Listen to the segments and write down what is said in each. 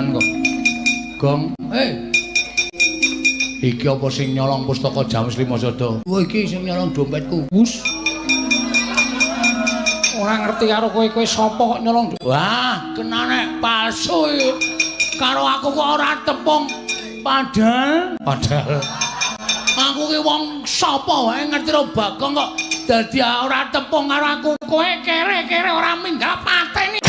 tenan kok. Gong, iki apa sing nyolong pustaka Jamus Lima Sada? Oh iki sing nyolong dompetku. Wus. Ora ngerti karo kowe sapa kok nyolong. Wah, kenane palsu iki. Karo aku kok ora tepung. Padahal aku ki wong sapa wae ngerti ro Bagong kok dadi ora tepung karo aku. Kowe kere-kere ora minggal pateni.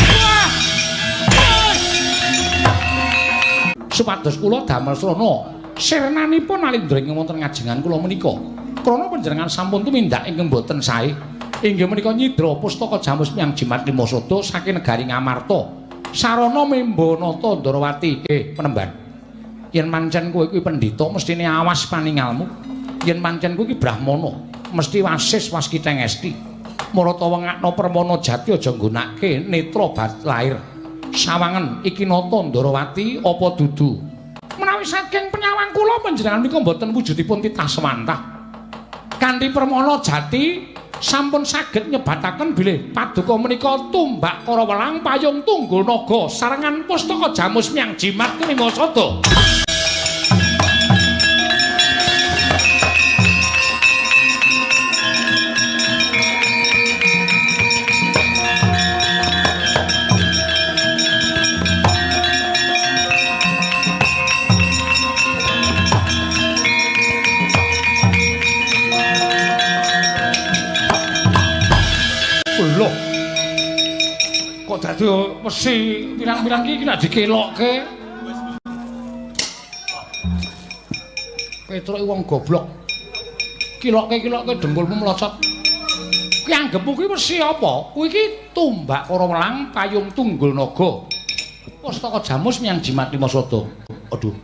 Supados kula damel srana sirnanipun alindring wonten ngajengan kula menika. Krana panjenengan sampun tumindak ingkang boten sae. Inggih menika nyidra pustaka Jamus Miang Jimat Lima Sada saking negari Ngamarta. Sarana Membanata Ndarawati. Penemban. Yen pancen kowe kuwi pendhita mestine awas paningalmu. Yen pancen kowe iki brahmana, mesti wasis waskita ngesti. Marata wengakna permana jati aja nggunakake netra bat lair. Sawangen iki nata Ndarawati apa dudu? Menawi saking penyawang kula panjenengan menika mboten wujudipun titah semantah. Kanthi permana jati sampun saged nyebataken bilih paduka menika tumbak para welang payung tunggul naga sarengan pustaka Jamus Miang Jimat Lima Sada. Loh. Kok dadi mesti pirang-pirang iki lak dikelokke. Petruk wong goblok. Kilokke dengkulmu mlocot. Ki anggepmu kuwi mesti apa? Kuwi iki tumbak para welang payung tunggul naga. Pustaka Jamus Miang Jimat Lima Sada. Aduh.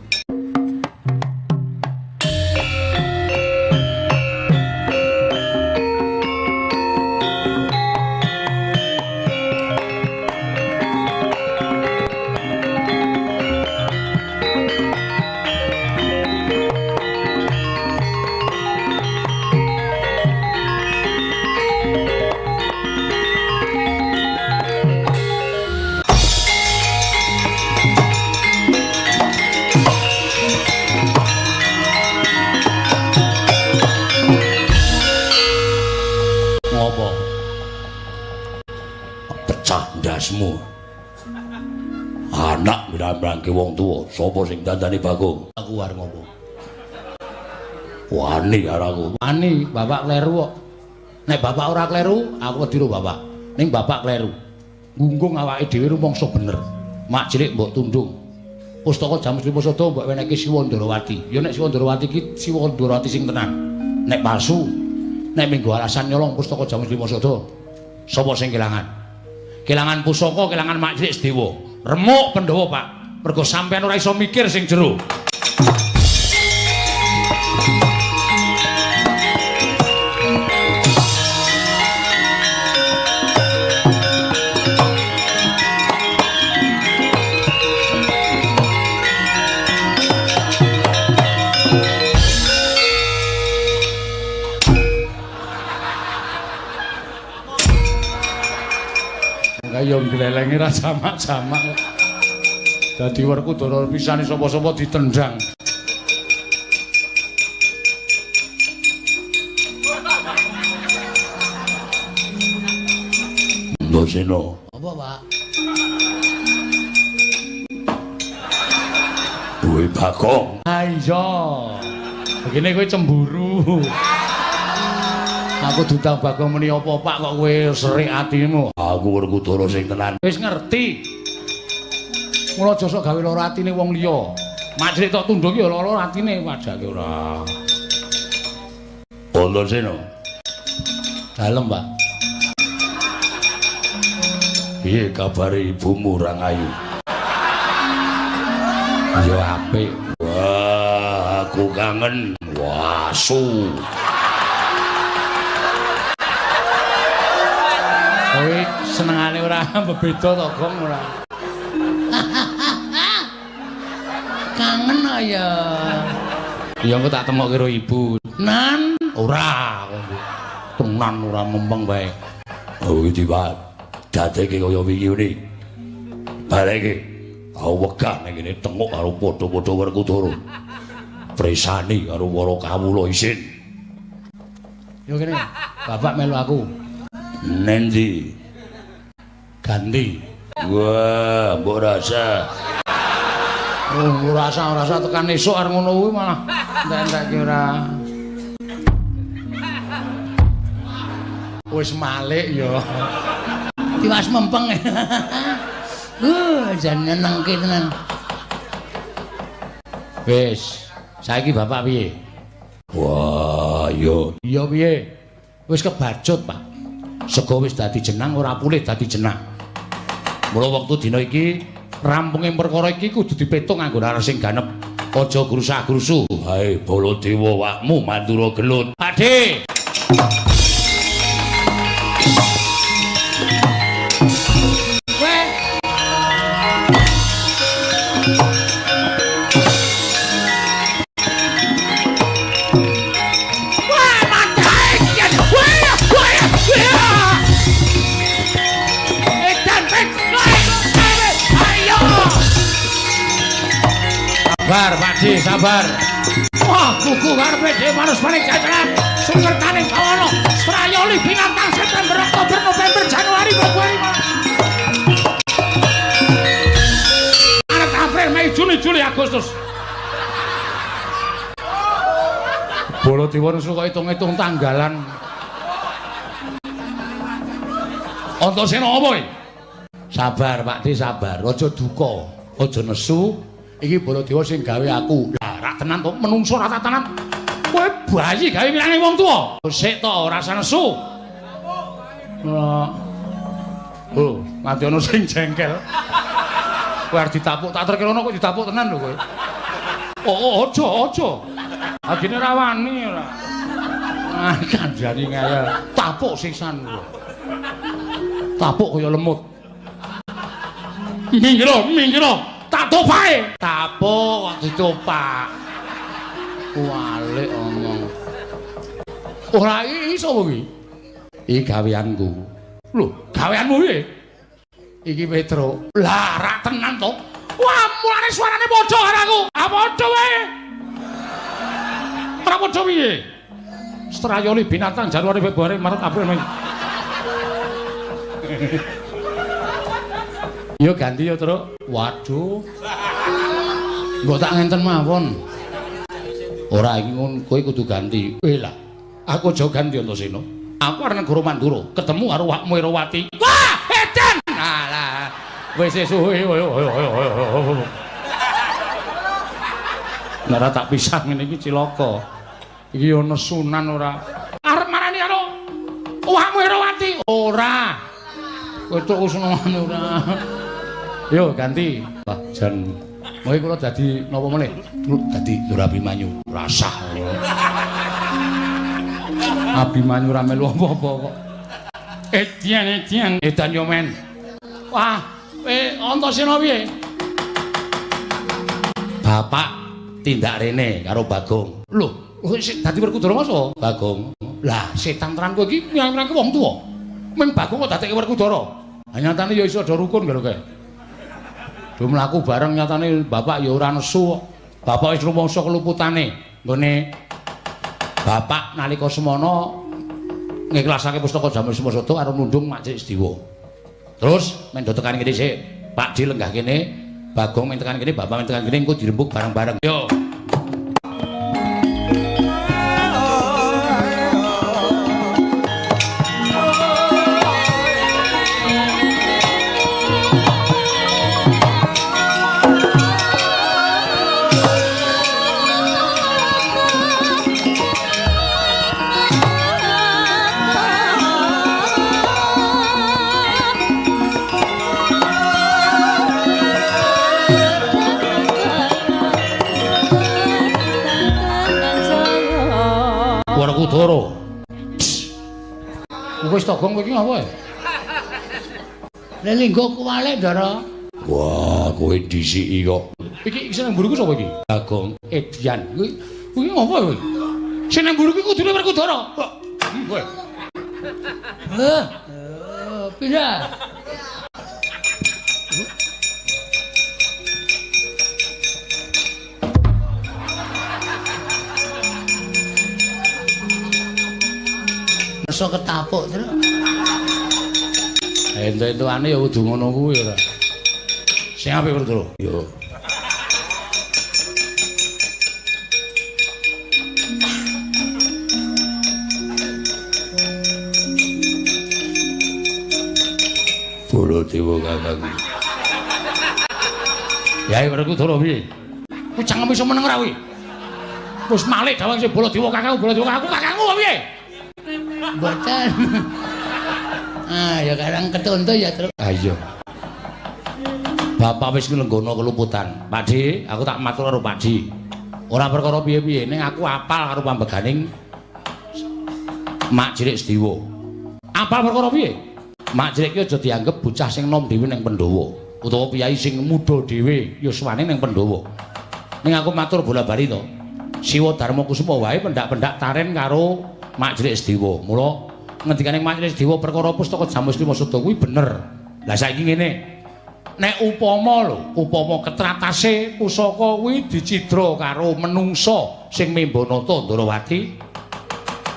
Anak mirang-mirangke wong tuwa, sapa sing dandani Bagong? Aku arep ngopo? Wani karo aku. Wani, bapak kleru kok. Nek bapak ora kleru, aku wedi karo bapak. Ning bapak kleru. Gunggung awake dhewe rumangsa bener. Mak cilik mbok tundung. Pustaka Jamus Lima Sada mbok wenehke Siwa Ndarawati. Ya nek Siwa Ndarawati iki Siwa Ndarawati sing tenan. Nek palsu, nek minggu alasan nyolong pustaka Jamus Lima Sada, sapa sing kelangan? Kelangan pusaka, kelangan mak cilik Sedewa. Remuk Pandhawa, Pak. Mergo sampeyan ora iso mikir sing jero. Kaya nglelengi ra jamak-jamak. Dadi Werkudara pisane sapa-sapa ditendang. Ndosena. Apa, Pak? Duwe Bagong. Ah iya. Begini kowe cemburu. Aku dudang Bagong muni apa Pak kok kowe serik atimu. Aku Werkudara sing tenan. Wis ngerti. Mula aja sok gawe lara atine wong liya. Mak cilik tok tunduk ya lara atine wajake ora. Ndosena. Dalem, Pak. Piye kabare ibumu Rangayu? Ya apik. Wah, aku kangen. Wasu. Kowe senengane ora bebeda to, Gong ora? Kangen ya. Ya engko tak temokke karo ibu. Nan, ora. Tenan ora mempeng bae. Oh iki Pak. Dadeke kaya wingi ngene. Bareke Wegah ning kene tenguk karo padha-padha Werkudara. Presani karo para kawula isin. Yo kene, bapak melu aku. Nendi? Ganti. Wah, mbok rasa. Oh, rasa tekan esuk arep ngono kuwi malah entek-entek ki ora. Wis malik ya. Tiwas mempeng. Jan nyenengke tenan. Wis, saiki bapak piye? Wah, iya piye? Wis kebacut, Pak. Sego wis dadi jenang ora pulih dadi jenang. Mula wektu dina iki rampunge perkara iki kudu dipetung nganggo nalar sing ganep. Aja grusah-grusu. Hae Baladewa wakmu Mandura gelut. Pakde. Sabar, Pakde, sabar. Wah, buku karepe dhewe manus paning jajaran. Sungertaning kawana, Strayoli binatang September, Oktober, November, Januari, Februari. Maret, April, Mei, Juni, Juli, Agustus. Baladewa nesu kok hitung-hitung tanggalan. Antasena apa iki? Sabar, Pakde, sabar. Aja duka, aja nesu. Iki Baladewa sing gawe aku. Lah rak tenan to menungso ra tatanan. Kowe bayi gawe milane wong tuwa. Sik to ora usah nesu. Oh, mati ono sing jengkel. Kowe arep ditapuk tak terkirono kok ditapuk tenan lho kowe. Oh, aja. Adine ra wani ora. Ah, kandhani ngaya. Tapuk sisan lho. Tapuk kaya lemut. Minggir. Tak topae. Tapuk kok ditopak. Walik omong. Ora iso kuwi. Iki gaweanku. Lho, gaweanmu piye? Iki Petro. Lah, ra tenan to. Wah, mulane suarane padha karo aku. Ah padha wae. Ora padha piye? Strayoli binatang Januari, Februari, Maret, April, Mei. Yo ganti yo, Truk. Waduh. Mbok tak ngenten mawon. Ora iki ngono, kowe kudu ganti. Lah, aku aja ganti Antasena. Aku arep negara Mandura, ketemu karo wakmu Erawati. Wah, edan. Alah, wis suwe. Nara tak pisah ngene iki cilaka. Iki ana sunan ora. Arep marani karo wakmu Erawati. Ora. Kowe tok usunan ora. Yo ganti. Wah, jan kowe kula dadi napa meneh? Dadi Lur Abimanyu. Rasah. Abimanyu ra melu apa-apa kok. Etian edan yo men. Wah, Antasena piye? Bapak tindak rene karo Bagong. Lho, sik dadi Werkudara masa Bagong. Lah, setan tenan kowe iki nyang-nyangke wong tuwa. Ming Bagong kok dadekke Werkudara. Nyatane ya iso ada rukun karo kowe. Do mlaku bareng nyatane bapak ya ora nesu. Bapak wis rumangsa keluputane. Nggone bapak nalika semana ngiklasake pustaka Jamus Masada karo nundung Mak Cik Sediwa. Terus men do tekan kene sik. Pak Di lenggah kene, Bagong men tekan kene, bapak men tekan kene engko dirembuk bareng-bareng. Yo. Werkudara. Wis togong kowe iki ngapa? Lelinggo kuwalek, Ndara. Wah, kowe disiki kok. Iki sing nang mburiku sapa iki? Bagong Edian. Kuwi ngapa kowe? Sing nang mburiku kudune Werkudara. Kowe. Pindah. kersa ketapuk, Tru. Ento-entoane ya kudu ngono kuwi ora. Sing apik, Tru. Yo. Baladewa kakangku. Yai Werkudara piye? Kuwi cangkem iso meneng ra kuwi? Wis malih dawang sing Baladewa kakangku kakangku piye? Mboten. Ah, ya karang ketonto ya, Tru. Ah iya. Bapak wis nglenggono keluputan. Pakdi, aku tak matur karo Pakdi. Ora perkara piye-piye, ning aku apal karo pambeganing Mak Jirik Sediwa. Apal perkara piye? Mak Jirik ki aja dianggep bocah sing nom dhewe ning Pandhawa, utawa piyai sing muda dhewe yuswane ning Pandhawa. Ning aku matur bola-bali to. Siwa Darma Kusuma wae pendak-pendak taren karo Mak Jirik Sediwa. Mula ngendikane Mak Jirik Sediwa perkara pustaka Jamus Lima Sada kuwi bener. Lah saiki ngene. Nek upama ketratase pusaka kuwi dicidra karo menungsa sing Membanata Ndarawati,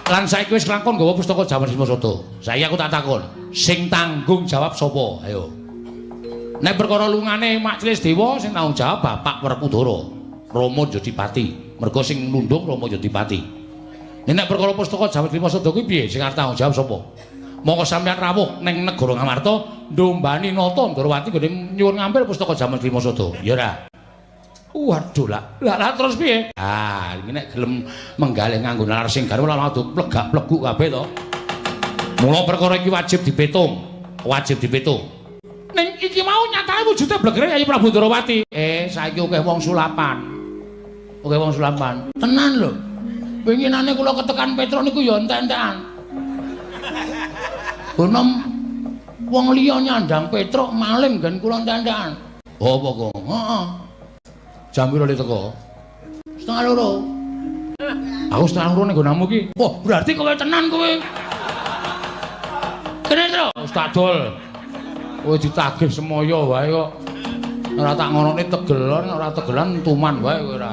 lan saiki wis kelakon nggawa pustaka Jamus Lima Sada. Saiki aku tak takon, sing tanggung jawab sapa? Ayo. Nek perkara lungane Mak Jirik Sediwa sing tanggung jawab Bapak Werkudara, Rama Jodipati. Merga sing nundung Rama Jodipati. Nek perkara pustaka Jamus Lima Sada kuwi piye sing arep tanggung jawab sapa? Monggo sampeyan rawuh ning negara Ngamarta ndombani nata Ndarawati nggone nyuwun ngambil pustaka Jamus Lima Sada. Ya ora. Waduh lah terus piye? Ah, iki nek gelem menggalih nganggo nalar sing garwa lan adu plegak-pleguk kabeh to. Mula perkara iki wajib dipetung. Ning iki mau nyatane wujude blegere Yayi Prabu Ndarawati. Saiki akeh wong sulapan. Tenan lho. Winginane kula ketekan Petro niku ya entek-entekan. Bonom wong liya nyandang Petruk maling gen kula entek-entekan. Oh, apa kok? Heeh. Jam piro le teko? 1:30. Aku 1:30 ning gonamu iki. Wah, berarti kowe tenan kowe. Kene, Tru. Wis tak dol. Kowe ditagih semaya wae kok. Ora tak ngonone tegelan, ora tegelan tuman wae kowe ora.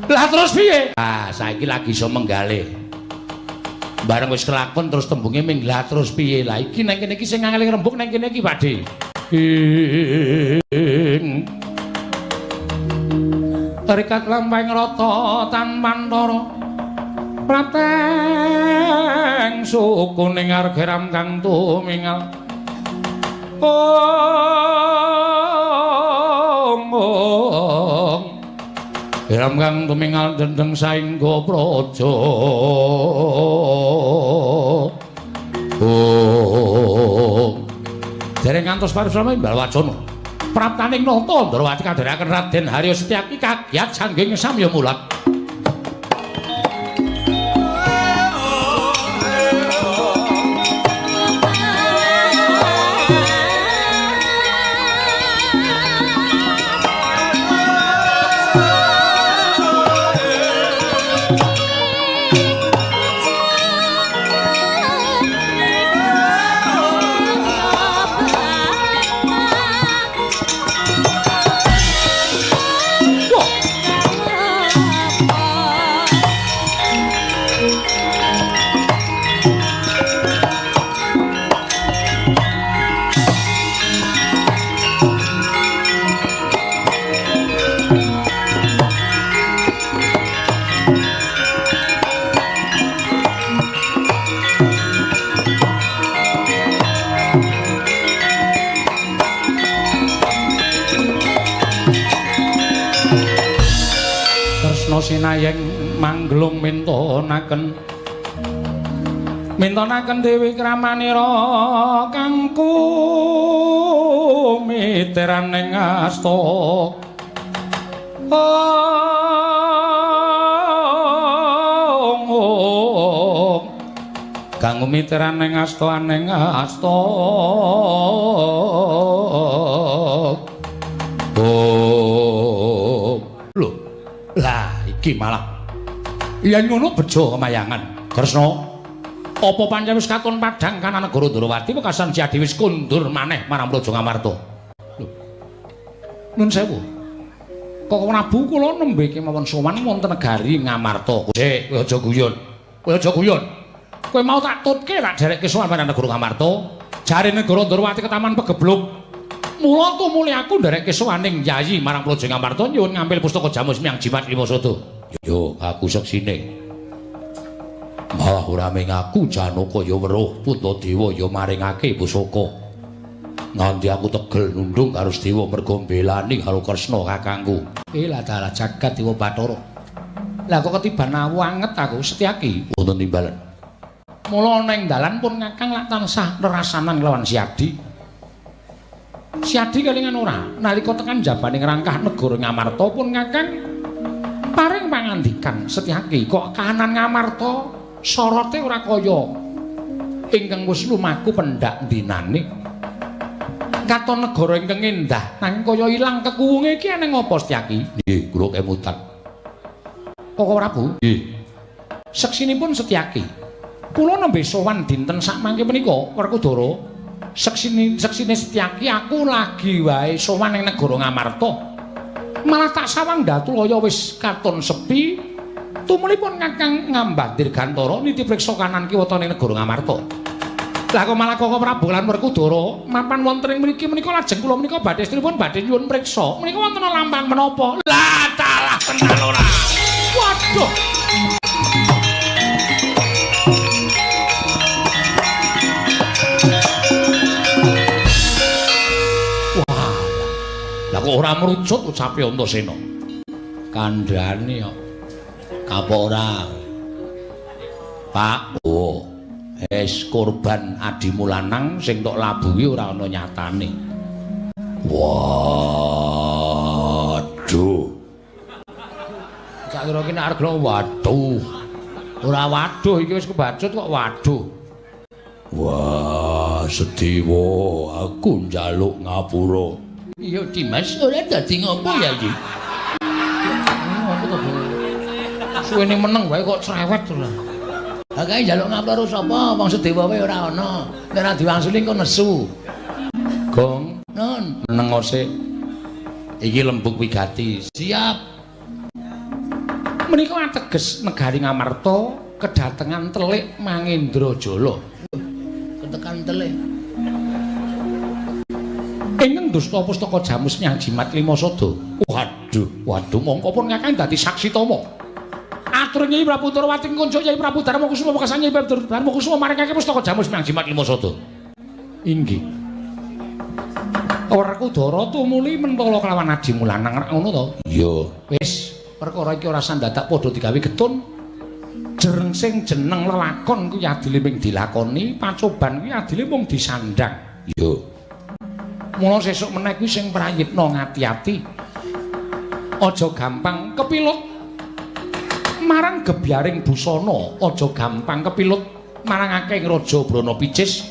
Lah terus piye? Ah, saiki lagi iso menggalih. Bareng wis kelakon terus tembunge ming lah terus piye? Lah iki nang kene iki sing ngeling rembug nang kene iki, Pakde. Tarikat lampahing rata tanpantara. Prateng suku ning argeram kang tumingal. Geram kang tumingal dendeng saengga praja. Dereng ngantos paripurna imbal wacana. Praptaning nata Ndarawati kadherekaken Raden Harya Setyaki kagiat sangging samya mulat. Sinayeng manglung mintonaken Dewi Kramanira kang kumiteran ing asta kang kumiteran ing asta lah iki malah yen ngono bejo kemayangan Kresna apa pancen wis katon padhang kana negara Ndarawati wekasan Jati wis kundur maneh marang Praja Ngamarta. Nun sewu kok Prabu kula nembe kemawon sowan wonten negari Ngamarta. Sik kowe aja guyon Kowe mau tak tutke tak derekke sowan marang negara Ngamarta. Jare negara Ndorowati ketaman pegebluk. Mula tumuli aku nderekke sowaning Yayi marang Praja Ngamarta nyuwun ngambil pustaka Jamus Miang Jimat Lima Sada. Yo aku seksine. Malah ora mung aku Janaka ya weruh Puntadewa ya maringake pusaka. Nganti aku tegel nundung karo Dewa merga mbelani karo Kresna kakangku. Lah dalah jagat Dewa Bathara. Lah kok ketiban awu anget aku Setyaki wonten timbalan. Mula ning dalan pun Kakang lak tansah rerasanan kelawan Siadi. Siadi kelingan ora nalika tekan jabaning rangkah negara Ngamarta pun Kakang paring pangandikan Setyaki kok kahanan Ngamarta sorote ora kaya ingkang wis lumaku pendak dinane. Katon negara ingkang endah nanging kaya ilang kekuwunge iki ana ngapa Setyaki? Nggih, kula kemutan. Koko Prabu? Nggih. Seksinipun Setyaki. Kula nembe sowan dinten sak mangke menika Werkudara. Seksine Setyaki aku lagi wae sowan ning negara Ngamarta. Malah tak sawang Datulaya wis katon sepi. Tumulipun Kakang Ngambandir Gantara niti priksa kanan kiwa ning negara Ngamarta. Lah kok malah Koko Prabu lan Werkudara mapan wonten ing mriki menika lajeng kula menika badhe stripun badhe nyuwun priksa. Menika wonten lampang menapa? Lah dalah tenan ora. Waduh. Wah. Lah kok ora merucut ucape Antasena. Kandhane kok apa ora? Pak, oh, es korban adimu lanang sing tok labuhi ora ana nyatane. Waduh. Sak kira ki nek arep waduh. Ora waduh iki wis kebacut kok waduh. Wah, Sedewa, aku njaluk ngapura. Iya, Dimas, ora dadi ngopo ya iki? Ngopo to, suwene meneng wae kok cerewet ora. Ha kae njaluk ngapura sapa? Wong Sedewa wae ora ana. Nek ora diwangsuli engko nesu. Gong, nun, meneng sik. Iki Lembuk Wigati. Siap. Menika ateges negari Ngamarta kedatengan telik Mangendrajala. Ketekan telik. Ingkang dusta pustaka Jamus Miang Jimat Lima Sada. Waduh, mongko pun Kakang dadi saksi tama. Atur Nyai Prabu Ndorowati kunjuk Nyai Prabu Darmakusuma wekasan Nyai Prabu Darmakusuma maringake pustaka Jamus Miang Jimat Lima Sada. Inggih. Werkudara tumuli mentala kelawan adimu lanang ngono to? Iya. Wis, perkara iki ora sandadak padha digawe getun. Jerengsing jeneng lelakon kuwi adile mung dilakoni, pacoban kuwi adile mung disandang. Iya. Mula sesuk meneh kuwi sing prayitna ngati-ati. Aja gampang kepilut marang gebyaring busana, aja gampang kepilut marang akeh raja Brana Picis.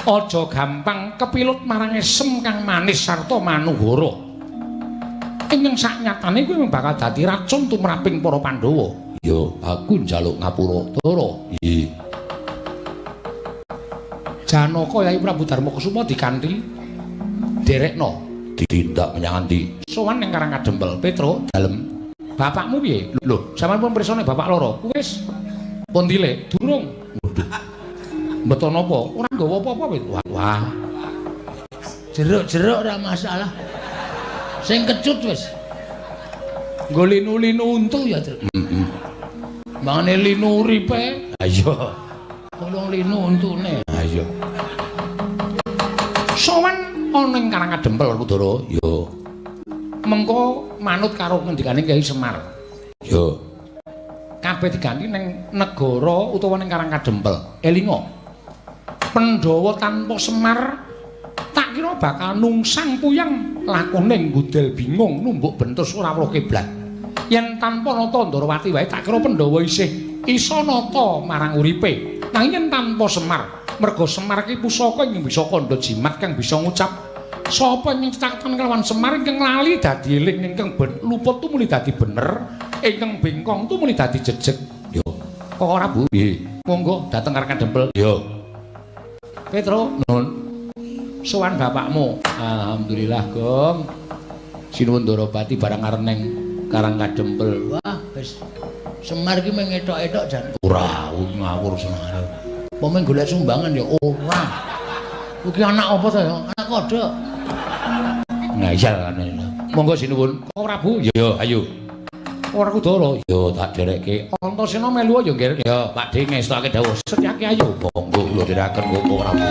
Aja gampang kepilut marang esem kang manis sarta manuhara. Ingkang saknyatane kuwi bakal dadi racun tumraping para Pandhawa. Ya, aku njaluk ngapura, Dara. Nggih. Janaka Yai Prabu Darmakusuma dikanthi derekno ditindak menyang ndi? Sowan ning Karang Kadempel, Petro, dalem. Bapakmu piye? Lho, sampeyan pun pirsane bapak loro. Wis. Pun dilek, durung. Waduh. Mbeto napa? Ora nggawa apa-apa wis. Wah. Jeruk-jeruk ora masalah. Sing kecut wis. Nggo linu-linu untu ya, Tru. Heeh. Mangane linu uripe. Ha iya. Tolong linu untune. Ha iya. Sowan ana ing Karang Kadempel Werkudara. Ya. Mengko manut karo ngendikane Kyai Semar. Ya. Kabeh diganti ning negara utawa ning Karang Kadempel. Elinga. Pandhawa tanpa Semar tak kira bakal nungsang puyang lakone nggudel bingung numbuk bentus ora weruh kiblat. Yen tanpa nata Ndorowati wae tak kira Pandhawa isih isa nata marang uripe. Nanging yen tanpa Semar, merga Semar ki pusaka ing bisa kandha jimat kang bisa ngucap sapa ing cetakan kelawan Semar ingkang lali dadi eling ingkang luput tumuli dadi bener, ingkang bengkong tumuli dadi jejeg. Yo, kok ora Bu? Nggih. Monggo dateng Karang Kadempel. Yo. Petro, nun. Sowan bapakmu. Alhamdulillah, Gong. Sinuwun Ndorowati barang arep ning Karang Kadempel. Wah, wis Semar ki mung etok-etok jan. Ora, ngawur Semar. Apa golek sumbangan ya ora. Iki anak apa to ya? Anak kodhok. Ngayal kan. Monggo sinuwun. Kok Prabu? Ya, ayo. Ora kudara. Ya tak derekke. Antasena melu ya nggih. Ya, Pakde ngestake dawuh. Setyake ayo. Monggo kula dherekaken Koko Prabu.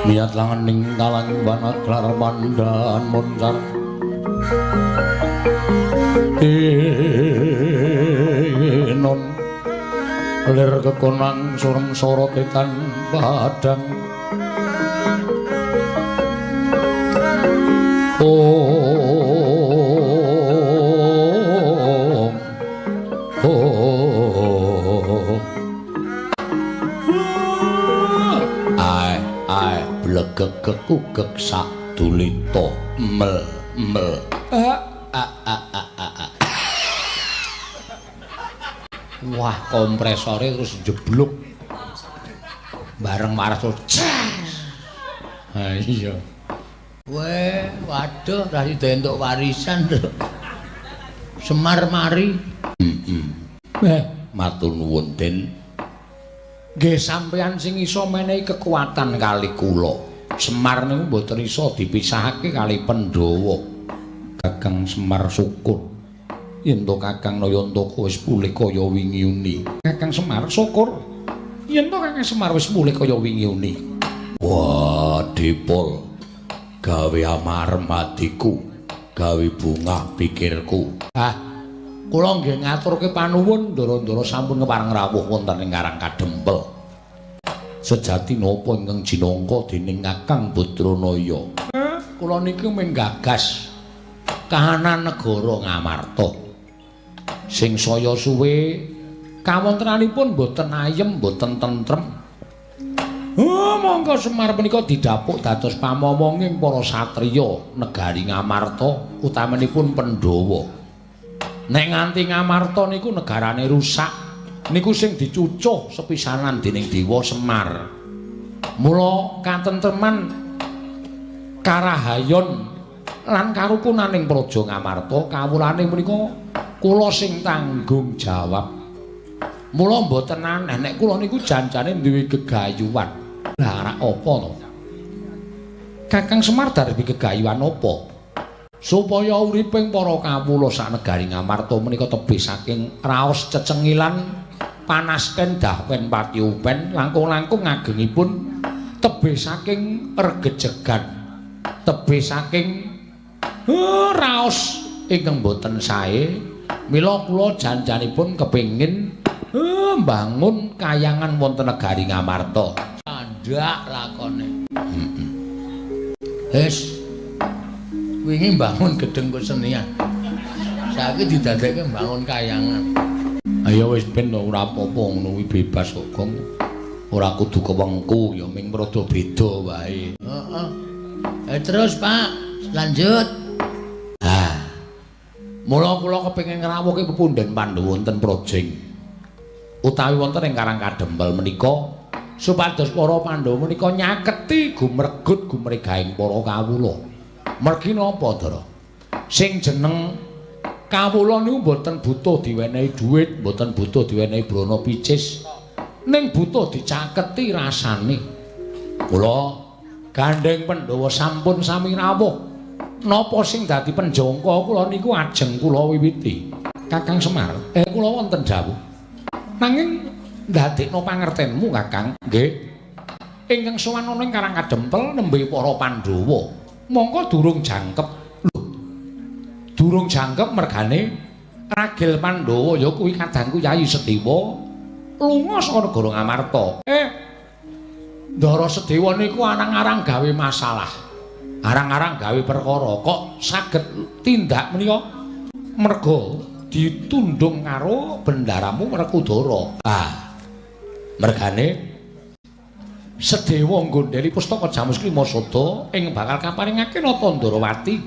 Niat langening talang banaklar pandan moncar non lir kekonang surem sorotetan padang gegek sak dulita mel wah kompresore terus jeblok bareng waras ha iya waduh ora entuk warisan Semar mari matur nuwun Den nggih sampeyan sing iso menehi kekuatan kali kula Semar niku mboten iso dipisahake kali Pandhawa. Kakang Semar syukur yen to Kakang Nayantaka wis pulih kaya wingi uni. Kakang Semar syukur yen to Kakang Semar wis pulih kaya wingi uni. Wah, Dipol gawe amarem atiku, gawe bungah pikirku. Kula nggih ngaturke panuwun ndara-ndara sampun kepareng rawuh wonten ing Karang Kadempel. Sejati napa ingkang jinangka dening Kakang Badranaya. Kula niki menggagas kahanan negara Ngamarta. Sing saya suwe kawontenanipun boten ayem, boten tentrem. Monggo Semar menika didhapuk dados pamomonging para satriya negari Ngamarta utamanipun Pandhawa. Nek nganti Ngamarta niku negarane rusak. Niku sing dicucuh sepisanan dening Dewa Semar. Mula katentreman karahayon lan karukunaning praja Ngamarta kawulane menika kula sing tanggung jawab. Mula mboten aneh nek kula niku janjane duwe gegayuhan. Lah ora apa to? Kakang Semar darbi gegayuhan apa? Supaya uriping para kawula sak negari Ngamarta menika tebih saking raos cecengilan panas kendah pen patiupen langkung-langkung ngagengipun tebih saking regejegan tebih saking raos ingkang boten sae mila kula janjanipun kepengin mbangun kayangan wonten negari Ngamarta candhak lakone wingi mbangun gedeng kesenian saiki didadekke mbangun kayangan Ayo wis ben ora apa-apa ngono kuwi bebas kok, Gong. Ora kudu kewengku ya ming rada beda wae. Heeh. Terus, Pak, lanjut. Mula kula kepengin ngrawuhke pepundhen Pandhawa wonten Projing. Utawi wonten ing Karang Kadempel menika supados para Pandhawa menika nyaketi gumregut gumregaing para kawula. Mergi napa, Dara? Sing jeneng kawula niku mboten butuh diwenehi dhuwit, mboten butuh diwenehi brana picis, ning butuh dicaketi rasane. Kula gandeng Pandhawa sampun sami rawuh. Napa sing dadi penjangka kula niku ajeng kula wiwiti. Kakang Semar, kula wonten dawuh. Nanging ndadekno pangertenmu, Kakang. Nggih. Ingkang sowan ana ing Karang Kadempel nembe para Pandhawa. Mongko durung jangkep. Lho. Durung jangkep mergane ragil Pandhawa ya kuwi kadangku Yayi Sedewa lunga saka negara Ngamarta. Ndara Sedewa niku arang-arang gawe masalah. Arang-arang gawe perkara kok saged tindak menika merga ditundung karo bendaramu Werkudara. Mergane Sedewa nggondheli pustaka Jamus Klimasada ing bakal kaparingake Nata Ndarawati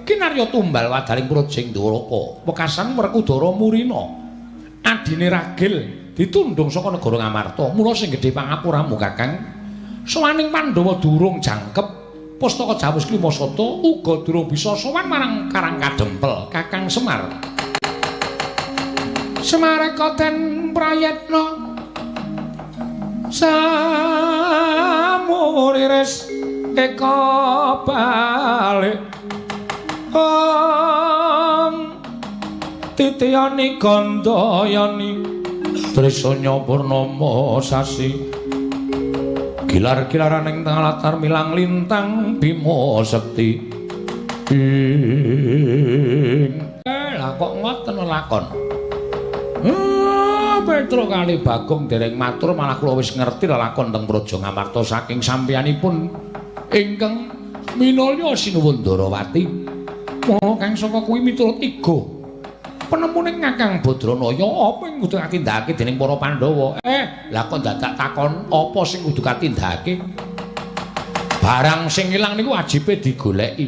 kinarya tumbal wadaling Projing Dwaraka wekasan Werkudara Murina adine ragil ditundung saka negara Ngamarta. Mula sing gedhe pangapuramu, Kakang, sowaning Pandhawa durung jangkep pustaka Jamus Klimasada uga durung bisa sowan marang Karang Kadempel. Kakang Semar, Semareka den prayetna samuriris eka balik titiyani gandayani trisanya purnama sasi gilar-gilaraning tengah latar milang lintang Bima Sekti. Lah kok ngoten lakon. Petro kali Bagong dereng matur malah kula wis ngerti lakon teng Praja Ngamarta saking sampeyanipun ingkang minulya Sinuwun Ndarawati. Mula kang saka kuwi miturut iga penemuning Kakang Badranaya apa sing kudu katindakake dening para Pandhawa. Lah kok dadak takon apa sing kudu katindakake? Barang sing ilang niku wajibe digoleki.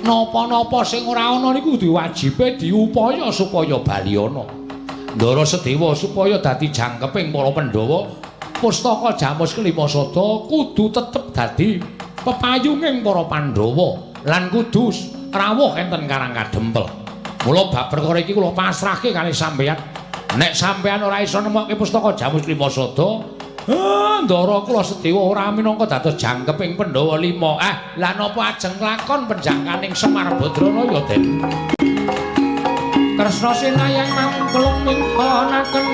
Napa-napa sing ora ana niku diwajibe diupaya supaya bali ana. Ndara Sedewa supaya dadi jangkeping para Pandhawa, pustaka Jamus Klimasada kudu tetep dadi pepayunging para Pandhawa lan kudu rawuh enten Karang Kadempel. Mula bab perkara iki kula pasrahke kalih sampeyan. Nek sampeyan ora isa nemokke pustaka Jamus Klimasada, Ndara kula Sedewa ora minangka dados jangkeping Pandhawa 5. Lah napa ajeng lakon penjangkaning Semar Badranaya, Den? Kresna sinayang mangkelung mingkonaken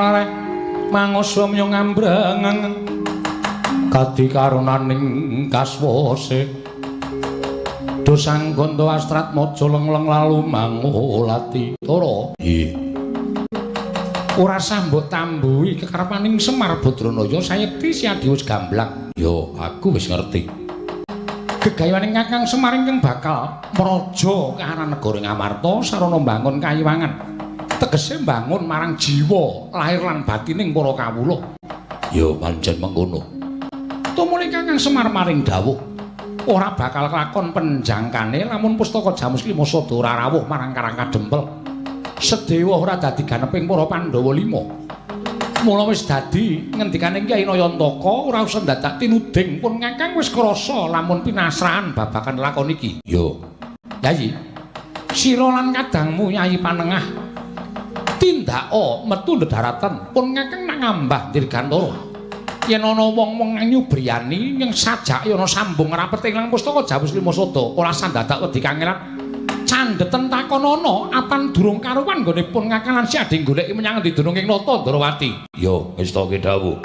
arek mangsa myong ambreng kadi karunaning kaswase dosang gondo astrat mojo lengleng lalu mangolati toro ora sambut tambuhi kekarepaning Semar Badranaya sayekti siadi wis gamblang yo aku wis ngerti gegayaning Kakang Semar ingkang bakal mraja ke arah negara Ngamarta sarana mbangun kayiwangan tegese mbangun marang jiwa lahir lan batining para kawula yo pancen mengkono tumuli Kakang Semar maring dawuh ora bakal kelakon penjangkane lamun pustaka Jamus Klimasada ora rawuh marang Karang Kadempel. Sedewa ora dadi ganeping para Pandhawa 5. Mula wis dadi ngendikane Kyai Nayantaka ora usah dadak tinuding pun Kakang wis krasa lamun pinasrahan babagan lakon iki. Yo. Yayi. Sira lan kadangmu Yayi Panengah tindaka metu ndedharatan pun Kakang nak ngambah Dirgantara. Yen ana wong-wong nyubriyani ing sajak ana sambung rapet ing pustaka Jamus Klimasada ora sandadak wedi kangelan candheten takon ana apan durung karuwan nggone pun Kakang lan siade goleki menyang endi dunung ing Nata Ndrawati. Yo wis to ki dawuh.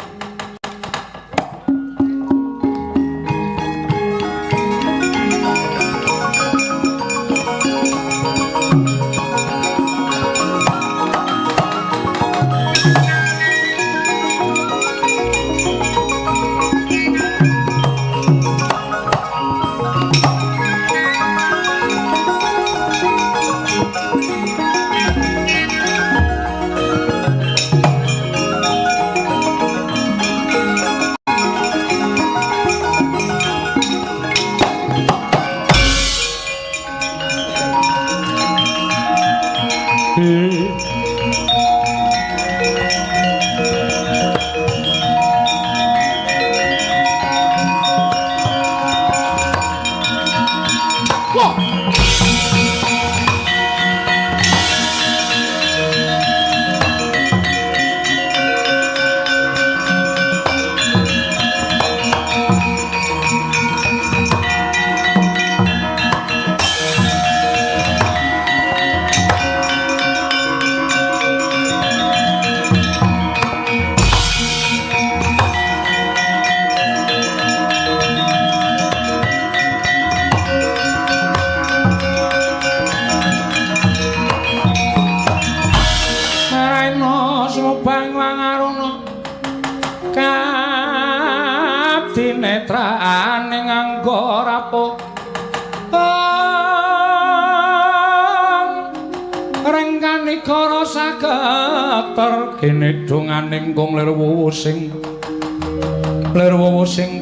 Kene donganing kung lir wuwusing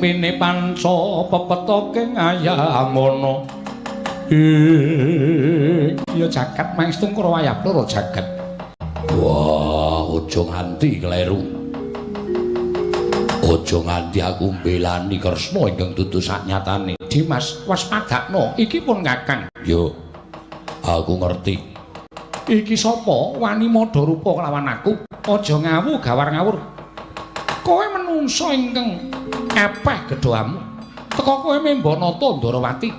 pine panca pepetoke ngayamana ya jagat mangstung karo wayah loro jagat wah aja nganti kleru aja nganti aku mbelani Kresna ingkang dudu saknyatane Dimas waspadakno iki pun Kakang yo aku ngerti iki sapa wani madha rupa kelawan aku aja ngawu gawar ngawur kowe menungso ingkang epeh gedhamu teka kowe Membanata Ndarawati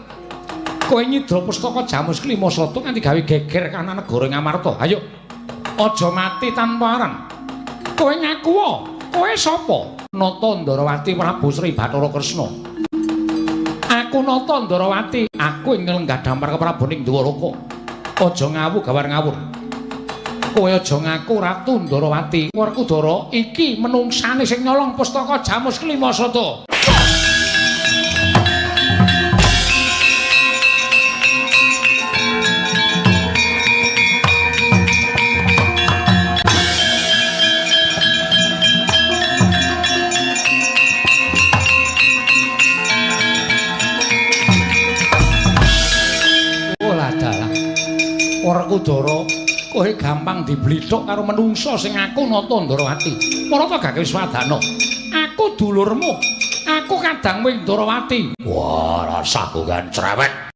kowe nyidra pustaka Jamus Klimasada nganti gawe geger kana negara Ngamarta ayo aja mati tanpa aran kowe ngaku kowe sapa Nata Ndarawati Prabu Sri Bathara Kresna aku Nata Ndarawati aku ingkang nggadhampar keprabaning Dwaraka aja ngawu gawar ngawur kowe aja ngaku Ratu Ndarawati Werkudara iki menungsane sing nyolong pustaka Jamus Klimasada Werkudara kowe gampang diblithuk karo menungsa sing aku Nata Ndarawati. Marata gak wis wadana. Aku dulurmu. Aku kadangmu Ndarawati. Wah, rasaku kan cerewet.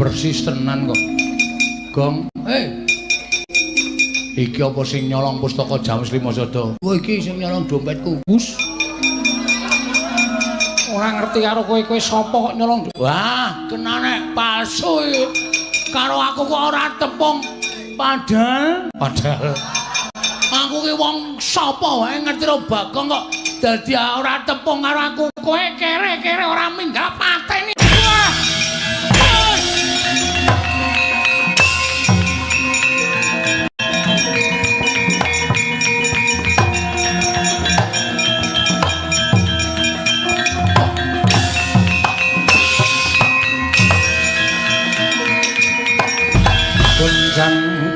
persis tenan kok. Gong, iki apa sing nyolong pustaka Jamus Limasada? Wah iki sing nyolong dompetku. Wus. Ora ngerti karo kowe sapa kok nyolong. Wah, kenane palsu iki. Karo aku kok ora tepung. Padahal aku ki wong sapa wae ngerti ro Bagong kok dadi ora tepung karo aku. Kowe kere-kere ora minggat pateni. Wah.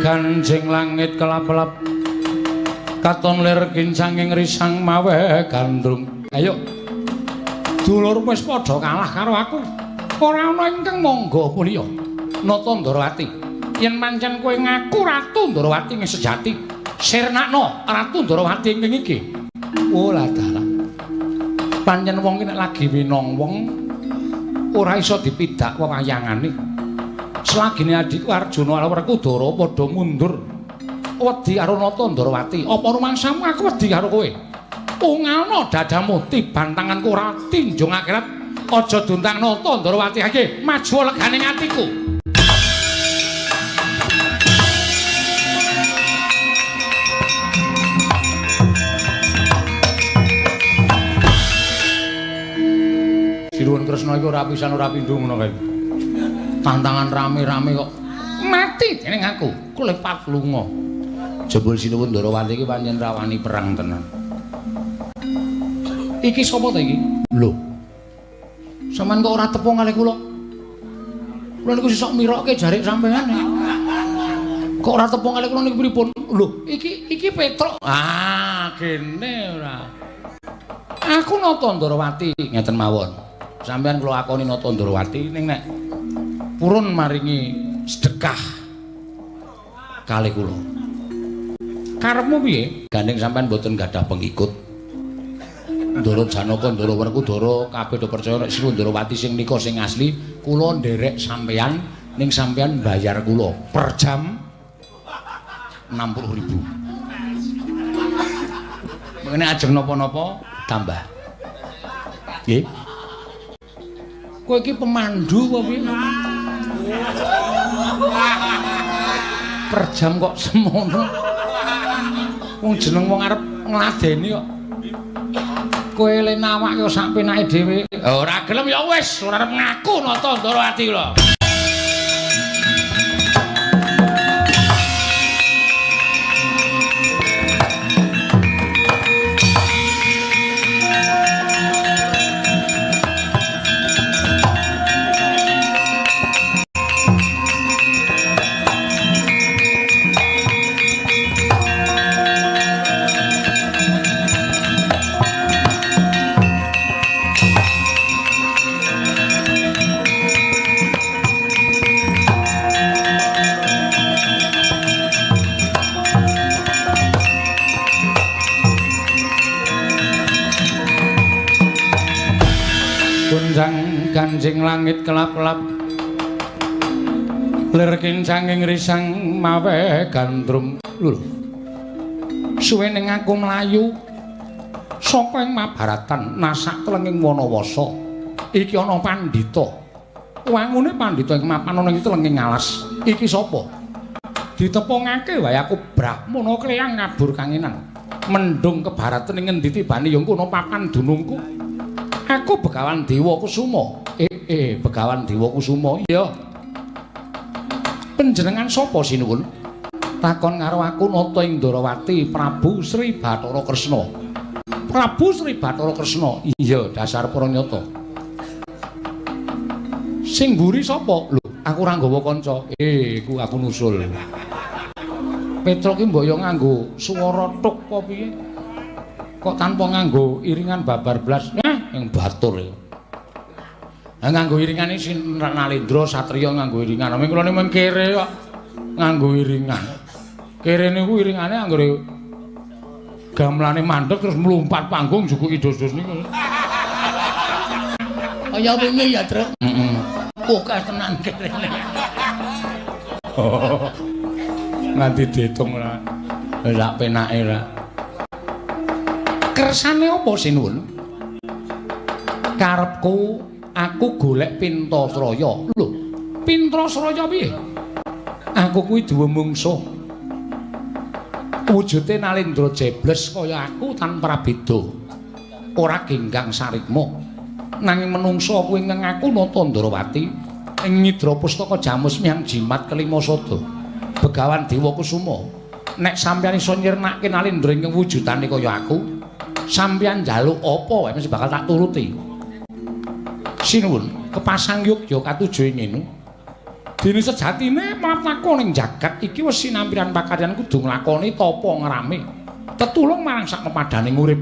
Ganjing langit kelap-kelap katon lir kincanging risang mawe gandrung. Ayo dulur wis padha kalah karo aku, ora ana ingkang mangga mulya. Nata Ndarawati, yen pancen kowe ngaku Ratu Ndarawati ing sejati, sirnakno Ratu Ndarawati ing iki. Oh lah dalah, pancen wong iki nek lagi winong wong ora iso dipidak wewayangane. Selagine adikku Arjuna lan Werkudara padha mundur wedi karo Nata Ndarawati. Apa rumangsamu aku wedi karo kowe? Ungalno dadamu tiban tanganku ora tinjung akhirat. Aja duntang Nata Ndarawati iki, maju leganing atiku. Sinuwun Kresna iku ora pisan ora pindho ngono kae. Tantangan rame-rame kok mati dening aku kulepat lunga. Jebul Sinuwun Ndarawati iki pancen rawani perang tenan. Iki sapa ta iki? Lho. Sampeyan kok ora tepung kalih kula? Kula niku sesuk mirokke jarik sampeyan. Kok ora tepung kalih kula niku pripun? Lho, iki Petruk. Ah, kene ora. Aku Nata Ndarawati ngeten mawon. Sampeyan kula akoni Nata Ndarawati ning nek purun maringi sedekah kalih kula. Karepmu piye? Gandeng sampean mboten gadah pengikut. Ndara Janaka, Ndara Werkudara kabeh do percaya nek Sinuwun Ndarawati sing nika sing asli, kula nderek sampean ning sampean bayar kula per jam 60.000. Mengene ajeng napa-napa tambah. Nggih. Kowe iki pemandu apa piye? Per jam kok semono. Wong jeneng wong arep ngladeni kok. Kowe le nawake kok sak penake dhewe. Ora gelem ya wis, ora arep ngaku Nata Ndarawati lho. Ganjing langit kelap-kelap lir kincanging risang mawe gandrum. Lho, suwe ning aku mlayu saka ing Mahabharatan nasak telenging Wanawasa iki ana pandhita. Wangune pandhita ing mapan ana ing telenging alas. Iki sapa? Ditepungake wae aku Brahmana kleyang ngabur kangenan. Mendung kebaratan ing ngendi tibane ya kono papan dunungku. Aku Begawan Dewa Kusuma. Begawan Dewa Kusuma. Iya. Panjenengan sapa sinuwun? Takon karo aku Nata Ndarawati, Prabu Sri Bathara Kresna. Prabu Sri Bathara Kresna. Iya, dasar pranyata. Sing mburi sapa? Lho, aku ora nggawa kanca. Iku aku nusul. Petruk ki mbok yo nganggo swara tuk apa piye? Kok tanpa nganggo iringan babar blas yang batur ya. Nganggo iringane sin Nalendra Satriya nganggo iringan. Ming kula men kere kok nganggo iringan. Kere niku iringane anggere gamelane mandeg terus mlumpat panggung jukuki dos-dos niku. Kaya wingi ya, Truk. Akeh tenan kene. Oh. Nganti diitung ora. Sak penake ra. Kersane apa sinuwun? Karepku aku golek Pintasraya. Lho, Pintasraya piye? Aku kuwi duwe mungsuh. Wujude Nalendra jebles kaya aku tanpa beda. Ora genggang sarikma. Nanging menungso kuwi ingkang aku Natandrawati ing Nyidra Pustaka Jamus Miang Jimat kelima sada. Begawan Dewa Kusuma, nek sampeyan iso nyirnake Nalendra ingkang wujudane kaya aku, sampeyan njaluk apa wae mesti bakal tak turuti. Sinuwun, kepasang Yogya katujuh ngene. Dene sejatine mataku ning jagat iki wis sinampiran pakaryan kudu nglakoni tapa ngrame. Tetulung marang sak pepadaning urip.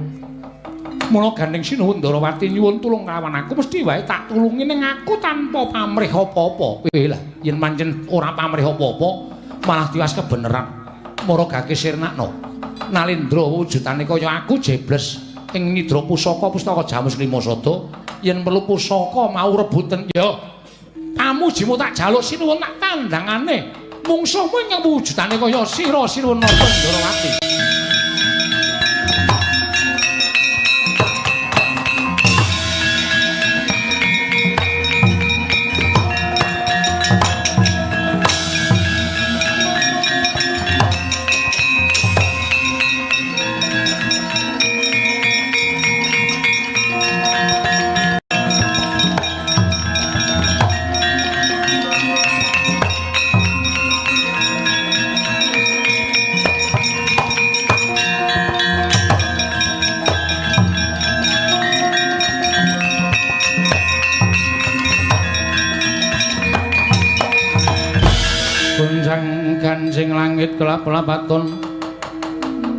Mula gandeng sinuwun Ndarawati nyuwun tulung kelawan aku mesti wae tak tulungi ning aku tanpa pamrih apa-apa. Kowe lah yen pancen ora pamrih apa-apa malah tiwas kebeneran. Mara gake sirnakno. Nalendra wujudane kaya aku jebles ing Nyidra Pustaka Jamus Lima Sada yen perlu pusaka mau rebuten ya. Pamujimu tak jaluk sinuwun tak tandangane. Mungsuhmu ingkang wujudane kaya sira sinuwun Ndarawati. Sing langit kelap-kelapaton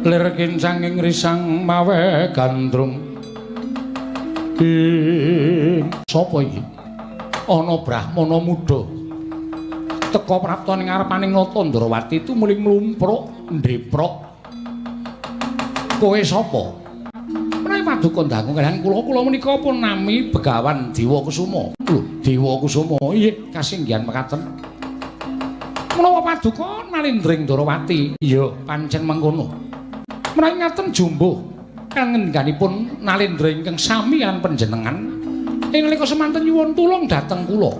lir kincang ing risang mawe gandrung sapa iki ana brahmana muda teka prapta ning ngarepaning Natandrawati itu muli mlumpruk ndeprok kowe sapa menawi paduka dangu kaliyan kula menika pun nami Begawan Dewa Kusuma. Lho Dewa Kusuma nggih kasinggihan mekaten. Menawa paduka Nalendring Ndarawati, iya pancen mengkono. Menawi ngaten jumbuh kang ngendhanipun Nalendra ingkang sami kan panjenengan, ing nalika semanten nyuwun tulung dhateng kula.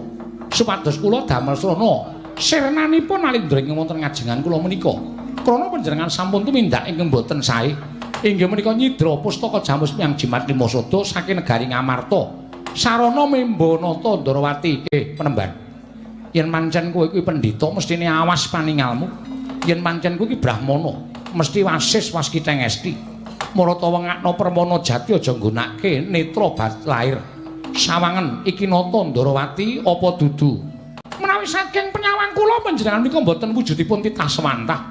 Supados kula damel srana sirnanipun Nalendra ingkang wonten ngajengan kula menika. Krana panjenengan sampun tumindak ingkang boten sae. Inggih menika Nyidra Pustaka Jamus Miang Jimat Lima Sada saking negari Ngamarta. Sarana Memba Natandrawati, penemban. Yen pancen kowe kuwi pendhita mestine awas paningalmu. Yen pancen kowe iki brahmana, mesti wasis waskiteng esti. Marata wengakna permana jati aja nggunakake netra bat lair. Sawangen iki Natandrawati apa dudu? Menawi saking penyawang kula panjenengan menika mboten wujudipun titah semantah.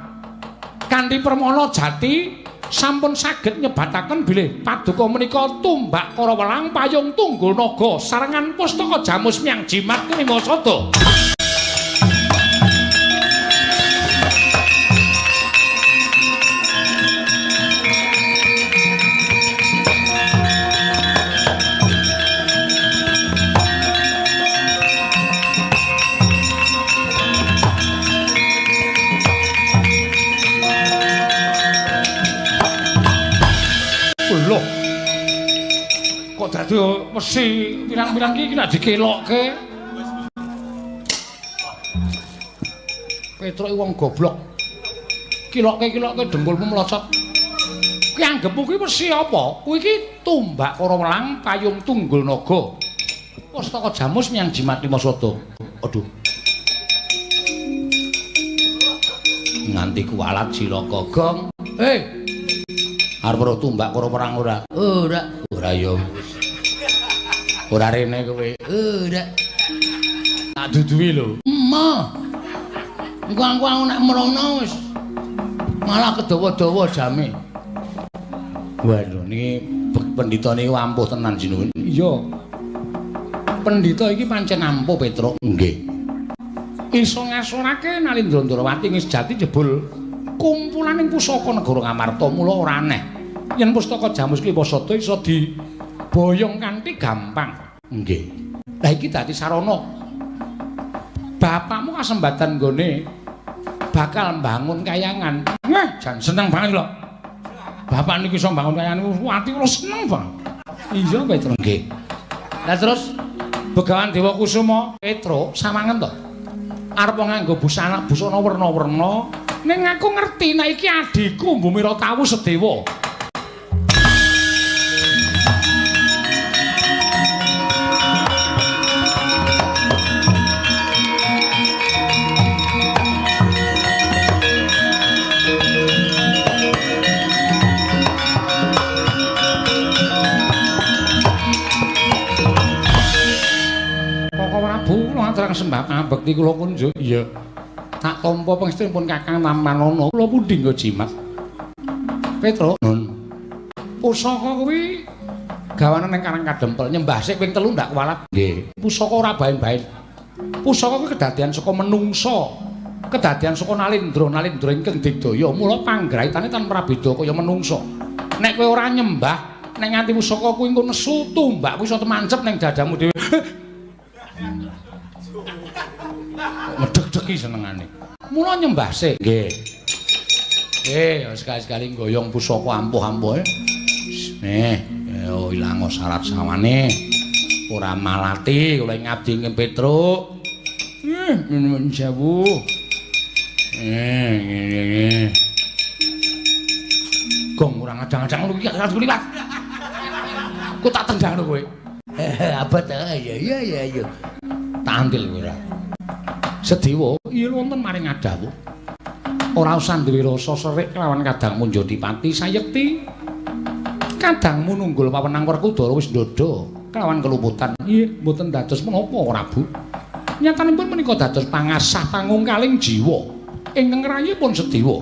Kanthi permana jati sampun saged nyebataken bilih paduka menika tumbak para welang payung tunggul naga sarengan pustaka Jamus Miang Jimat Lima Sada. Loh. Kok dadi mesti pirang-pirang iki nek dikelokke. Petruk wong goblok. Kilokke dengkulmu mlocot. Ki anggepmu kuwi mesti apa? Kuwi iki tumbak para welang payung tunggul naga. Pustaka Jamus Miang Jimat Lima Sada. Aduh. Nganti kualat Cilaka Gong. Arep ora tumbak karo perang ora? Ora ya. Ora rene kowe. Ora. Tak duduhi lho. Emoh. Engko aku nek merono wis malah kedawa-dawa jame. Waduh niki pendhita niki ampuh tenan jinuwun. Iya. Pendhita iki pancen ampuh Petruk. Nggih. Iso ngasorake Nalendra Ndarawati ing sejati jebul kumpulaning pusaka negara Ngamarta mula ora aneh yen pustaka Jamus Lima Sada iso diboyong kanthi gampang. Nggih. Lah iki dadi sarana bapakmu kasembatan nggone bakal mbangun kayangan. Jan seneng banget lho. Bapak niki iso mbangun kayangan ati kula seneng banget. Iya Petro nggih. Lah terus Begawan Dewa Kusuma Petro samangen to. Arep nganggo busana werna-werna ning aku ngerti nek iki adikku Mbumira Tawu Sedewa. Terang sembah pambekti kula kunjuk iya tak tampa pangestunipun Kakang Tamanana kula pundi nggo jimat Petro nun pusaka kuwi gawanan ning Karang Kadempel nyembah sik ping 3 ndak kuwalat nggih pusaka ora baen-baen pusaka kuwi kedadian saka menungsa kedadian saka Nalendra ingkang digdaya mula panggraitane tanpa beda kaya menungsa nek kowe ora nyembah nek nganti pusaka kuwi engko nesu tumbak kuwi iso temancep ning dadamu dhewe medhek-dheki senengane. Mula nyembah sik nggih. Nggih, sekali-sekali nggoyong pusaka ampuh-ampuh. Ilang syarat sawane. Ora malati kula ngabdi ing Petruk. Nuwun sewu. Ngene. Gong ora ngajang-ajang ngono iki harus liwat. Ku tak tendang lho kowe. Abot iya. Tak antil kowe ora. Sedewa iya wonten maring adawu. Ora usah duwe rasa serik kelawan Kadang Munjadipati sayekti. Kadangmu nunggul pawenang Werkudara wis ndodho kelawan kelumputan. Nggih, mboten dados menapa Prabu. Nyatanipun menika dados pangasah pangungkaling jiwa ingkang rayipun Sedewa.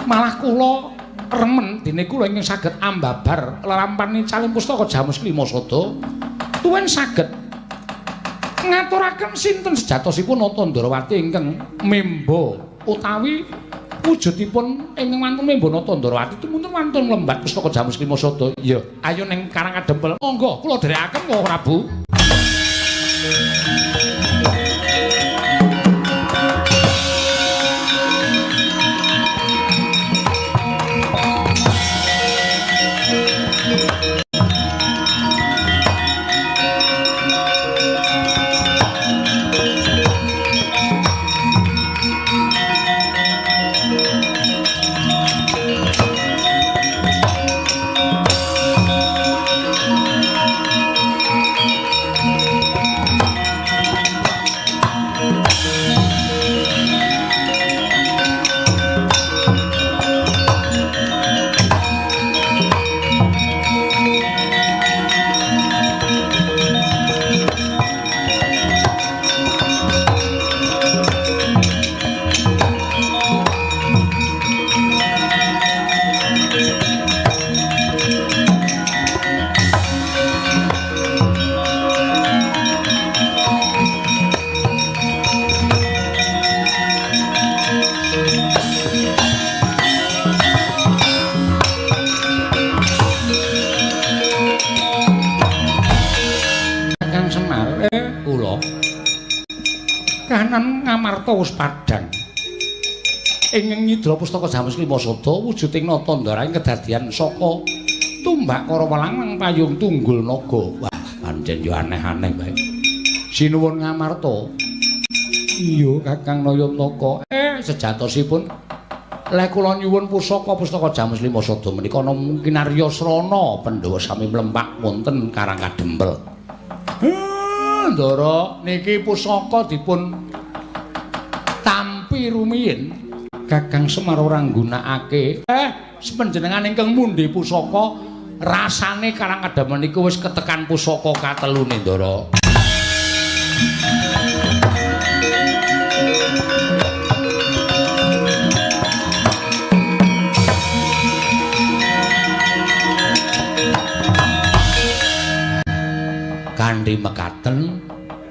Malah kula remen dene kula ingkang saged ambabar lelampaning calim pustaka Jamus Klimasada tuwin saged ngaturaken sinten sejatosipun Natandrawati ingkang memba utawi wujudipun ingkang wonten memba Natandrawati tumunten wonten lembat pustaka Jamus Klimasada. Iya, ayo ning Karang Kadempel. Monggo kula dherekaken kok Prabu. Ngamarta wis padhang. Ing nyidra pustaka Jamus Klimasada wujuding Natandara ing kedadian saka tumbak kara welang payung tunggul naga. Wah, pancen yo aneh-aneh bae. Sinuwun Ngamarta. Iya, Kakang Nayantaka. Sejatosipun lek kula nyuwun pustaka Jamus Klimasada menika mungkin Arya Srana Pandhawa sami mlempak wonten Karang Kadempel. Ndara niki pusaka dipun tampi rumiyin Kakang Semar ora nggunakake panjenengan ingkang mundhe pusaka rasane Karang Kadempel niku wis ketekan pusaka katelune Ndara. Kanthi mekaten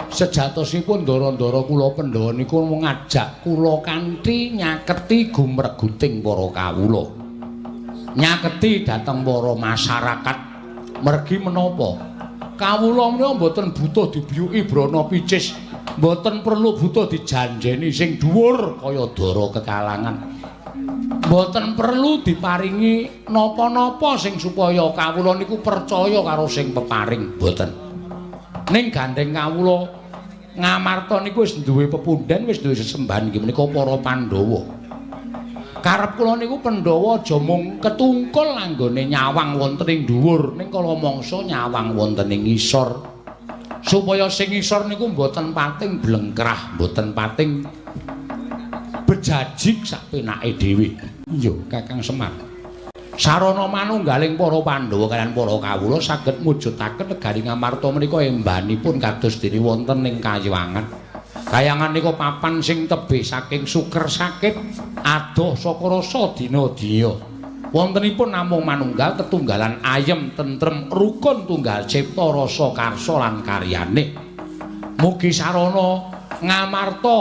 sejatosipun ndara-ndara kula Pandhawa niku ngajak kula kanthi nyaketi gumreguting para kawula. Nyaketi dhateng para masyarakat mergi menapa kawula menika mboten butuh dibiyuki brana picis Mboten perlu butuh dijanjeni sing dhuwur kaya Dara Kekalangan. Mboten perlu diparingi napa-napa sing supaya kawula niku percaya karo sing peparing, mboten. Ning gandeng kawula Ngamarta niku wis duwe pepundhen, wis duwe sesembahan inggih menika para Pandhawa. Karep kula niku Pandhawa aja mung ketungkul anggone nyawang wonten ing dhuwur, ning kala mangsa nyawang wonten ing ngisor. Supaya sing ngisor niku mboten pating blengkrah, mboten pating bejajik sapenake dhewe. Iya, Kakang Semar. Sarana manunggaling para Pandhawa kaliyan para kawula saged mujudaken negari Ngamarta menika embanipun kados dene wonten ing Kayangan. Kayangan nika papan sing tebih saking suker sakit, adoh saka rasa dina-dina. Wontenipun namung manunggal tetunggalan ayem tentrem rukun tunggal cipta rasa karsa lan karyane. Mugi sarana Ngamarta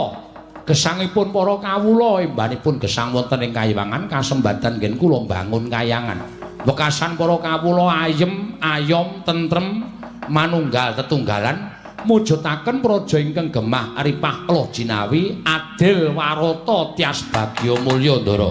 gesangipun para kawula embanipun gesang wonten ing Kayangan kasembadan ngen kula mbangun Kayangan. Wekasan para kawula ayem, ayom, tentrem, manunggal tetunggalan mujudaken praja ingkang gemah ripah Allah jinawi adil warata tias bagya mulya ndara.